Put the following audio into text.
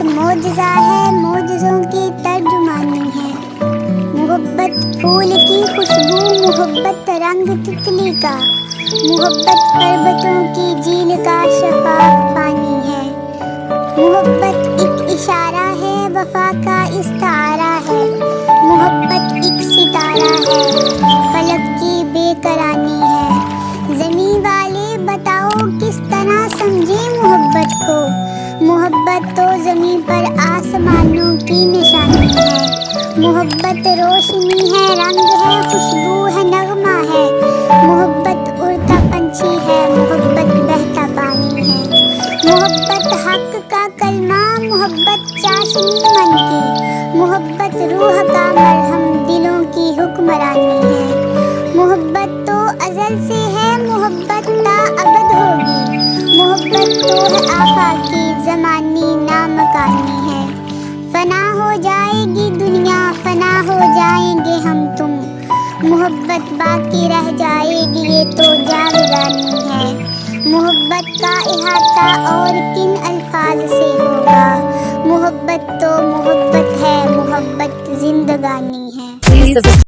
محبت معجزہ ہے، معجزوں کی ترجمانی ہے۔ محبت پھول کی خوشبو، محبت رنگ تتلی کا، محبت پربتوں کی جھیل کا شفاف پانی ہے۔ محبت ایک اشارہ ہے، وفا کا استعارہ ہے۔ محبت ایک ستارہ ہے، فلک کی بے کرانی ہے۔ زمین والے بتاؤ کس طرح سمجھیں محبت کو؟ محبت تو زمین پر آسمانوں کی نشانی ہے۔ محبت روشنی ہے، رنگ ہے، خوشبو ہے، نغمہ ہے۔ محبت اڑتا پنچھی ہے، محبت بہتا پانی ہے۔ محبت حق کا کلمہ، محبت چاشنی من کی، محبت روح کا مرہم، دلوں کی حکمرانی ہے۔ محبت تو ازل سے ہے، محبت تا ابد ہوگی، محبت تو ہے آفاقی، زمانی نامکانی ہے۔ فنا ہو جائے گی دنیا، فنا ہو جائیں گے ہم تم، محبت باقی رہ جائے گی، یہ تو جاودانی ہے۔ محبت کا احاطہ اور کن الفاظ سے ہوگا؟ محبت تو محبت ہے، محبت زندگانی ہے۔